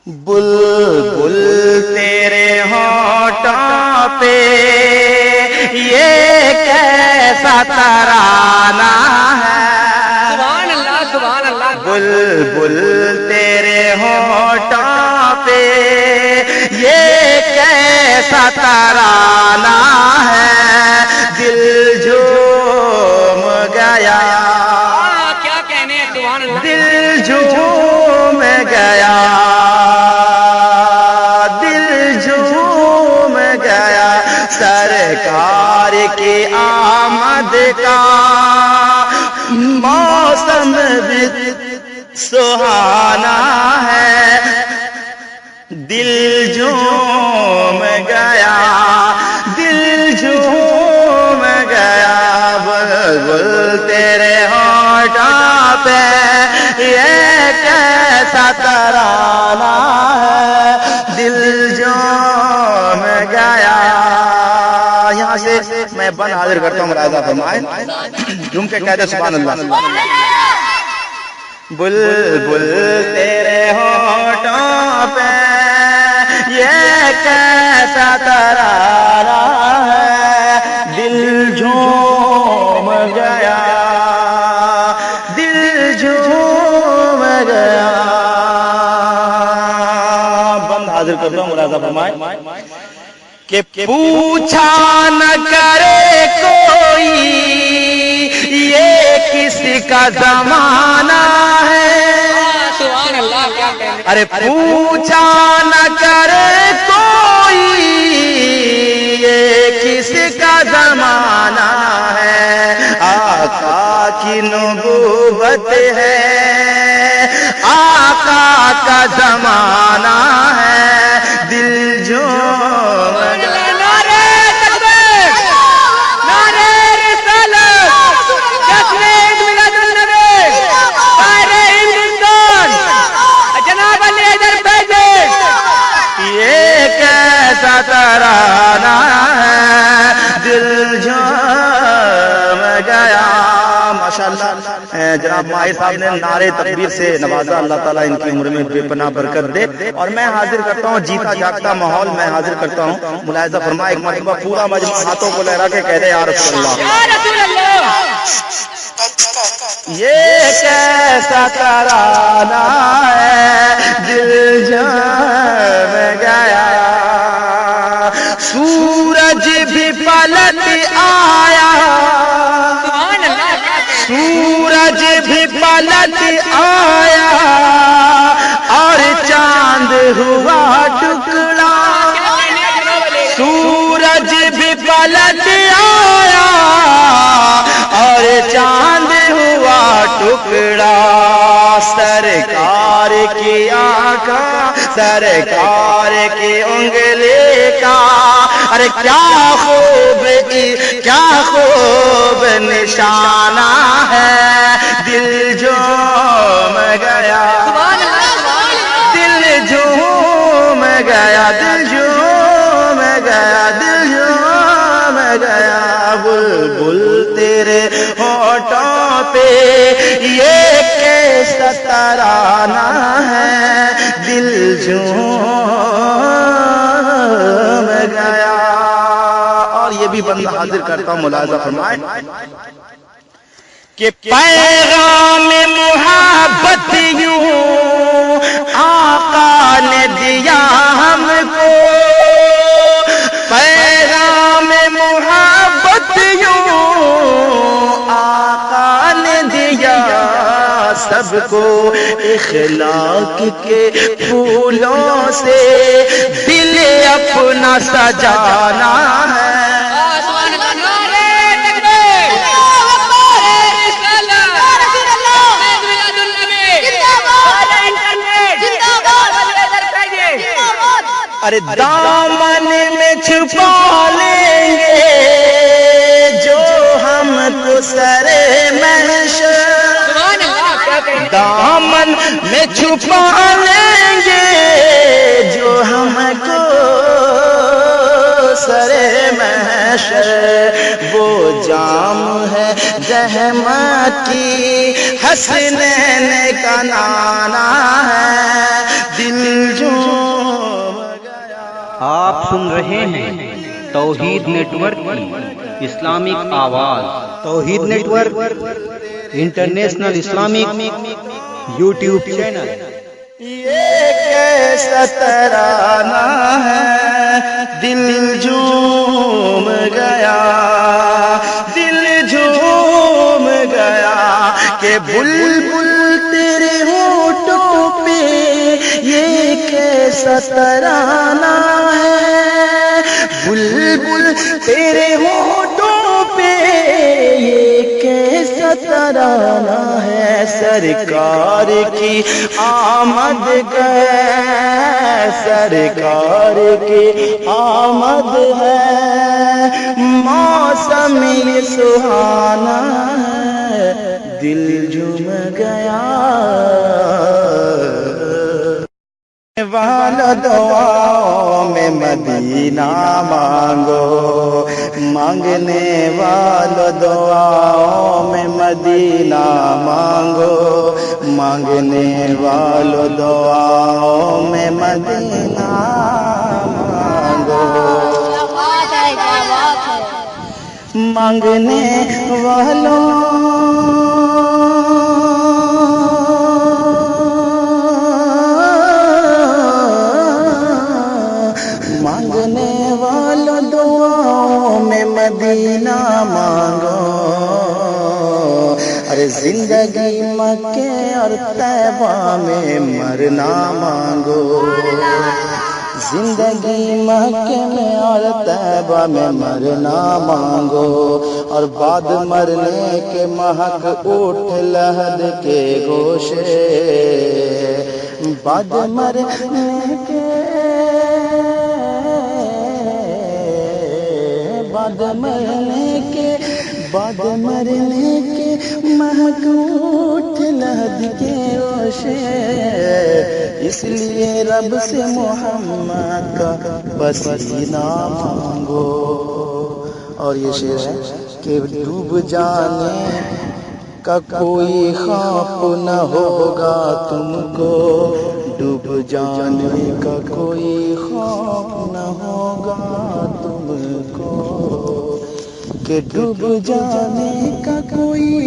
بلبل تیرے ہونٹوں پہ یہ کیسا ترانہ ہے، سبحان اللہ سبحان اللہ. بلبل تیرے ہونٹوں پہ یہ کیسا ترانہ ہے، دل جھوم گیا، کیا کہنے ہیں سبحان اللہ. دل جھوم گیا، دل جھوم گیا، سرکار کی آمد کا موسم بھی سہانا ہے، دل جھوم گیا، دل جھوم گیا، بلبل تیرے ہونٹوں پہ یہ کیسا ترانہ ہے، دل جھوم گیا. یہاں سے میں بند حاضر کرتا ہوں، ملاحظہ فرمائیں، جھوم کے کہتے سبحان اللہ. بلبل تیرے ہونٹوں پہ یہ کیسا ترانہ ہے، دل جھوم گیا، دل جھوم گیا. بند حاضر کرتا ہوں، ملاحظہ فرمائیں کہ پوچھا نہ کرے کوئی یہ کس کا زمانہ ہے، سبحان اللہ. کیا کہنے ہیں. ارے پوچھا نہ کرے کوئی یہ کس کا زمانہ ہے، آقا کی نبوت ہے، آقا کا زمانہ ہے، دل جھوم گیا. نعرہ تکبیر، نعرہ رسالت، جشن عید میلاد النبی، سارے ہندوستان، جناب علی حیدر بیجے. یہ کیسا ترانہ ہے، دل جھوم گیا. ماشاءاللہ جناب ماہر صاحب نے نعرے تکبیر سے نوازا، اللہ تعالیٰ ان کی عمر میں بے پناہ برکت دے. اور میں حاضر کرتا ہوں جیتا جاگتا ماحول میں حاضر کرتا ہوں، ملاحظہ فرمائے ایک مرتبہ پورا مجمع ہاتھوں کو لہرا کے کہہ دے یا رسول اللہ، یا رسول اللہ. یہ کیسا ترانہ ہے، دل جھوم گیا. سورج بھی پلٹ آیا، سبحان اللہ. سورج بھی پلٹ آیا، اور چاند ہوا ٹکڑا، سورج بھی پلٹ آیا، اور چاند ہوا ٹکڑا. سرکار کی آنکھیں، سرکار کی انگلی کا، ارے کیا خوب نشانہ ہے، دل جھوم گیا، دل جھوم گیا، دل جھوم گیا، دل جھوم گیا. بلبل تیرے ہونٹوں پہ یہ کیسا ترانہ ہے، دل جھوم گیا. اور یہ بھی بندہ حاضر کرتا ہوں، ملاحظہ فرمائیں کہ پیغام محبت یوں آقا نے دیا ہم کو، پیغام محبت یوں آقا نے دیا سب کو، اخلاق کے پھولوں سے دل اپنا سجانا ہے. ارے دامن میں چھپا لیں گے جو ہم کو سر محشر، دامن میں چھپا لیں گے جو ہم کو سر محشر، وہ جام ہے زحمت کی حسنین کا نانا ہے، دل جو سن رہے ہیں توحید نیٹ ورک کی اسلامک آواز. Tawheed network international Islamic YouTube channel. یہ کیسا ترانہ ہے دل جھوم گیا، دل جھوم گیا کہ بلبل تیرے ہونٹوں پہ یہ کیسا ترانہ ہے، بلبل تیرے ہونٹوں پہ یہ کیسا ترانہ ہے. سرکار کی آمد ہے، سرکار کی آمد ہے، موسم یہ سہانا ہے، دل جھوم گیا. والو دعاؤں میں مدینہ مانگو، مانگنے والو دعاؤں میں مدینہ مانگو، مانگنے والو دعاؤں میں مدینہ مانگو. مانگنے والوں دعاؤں میں مدینہ مانگو. ارے زندگی مکے اور طیبہ میں مرنا مانگو، زندگی مکے میں اور طیبہ میں مرنا مانگو. اور بعد مرنے کے مہک اٹھ لحد کے گوشے، بعد مرنے کے بعد مرنے کے مہک اٹھ لحد کے گوشے. اس لیے رب سے محمد کا پسینہ مانگو. اور یہ شعر ہے کہ ڈوب جانے کا کوئی خوف نہ ہوگا تم کو، ڈوب جانے کا کوئی خوف نہ ہوگا تم کو، کہ ڈوب جانے کا کوئی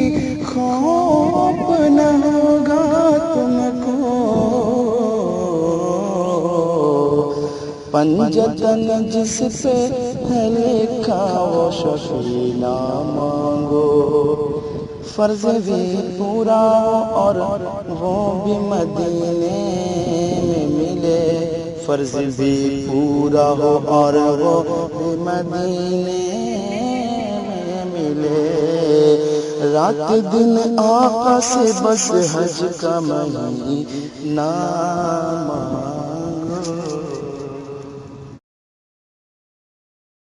خوف نہ ہوگا تم کو. پنجتن جس پہ ہے لکھا وہ شفیع نہ مانگو، فرض بھی پورا ہو اور وہ بھی مدینے میں ملے، فرض بھی پورا ہو اور وہ بھی مدینے میں ملے. رات دن آقا سے بس حج کا مہینہ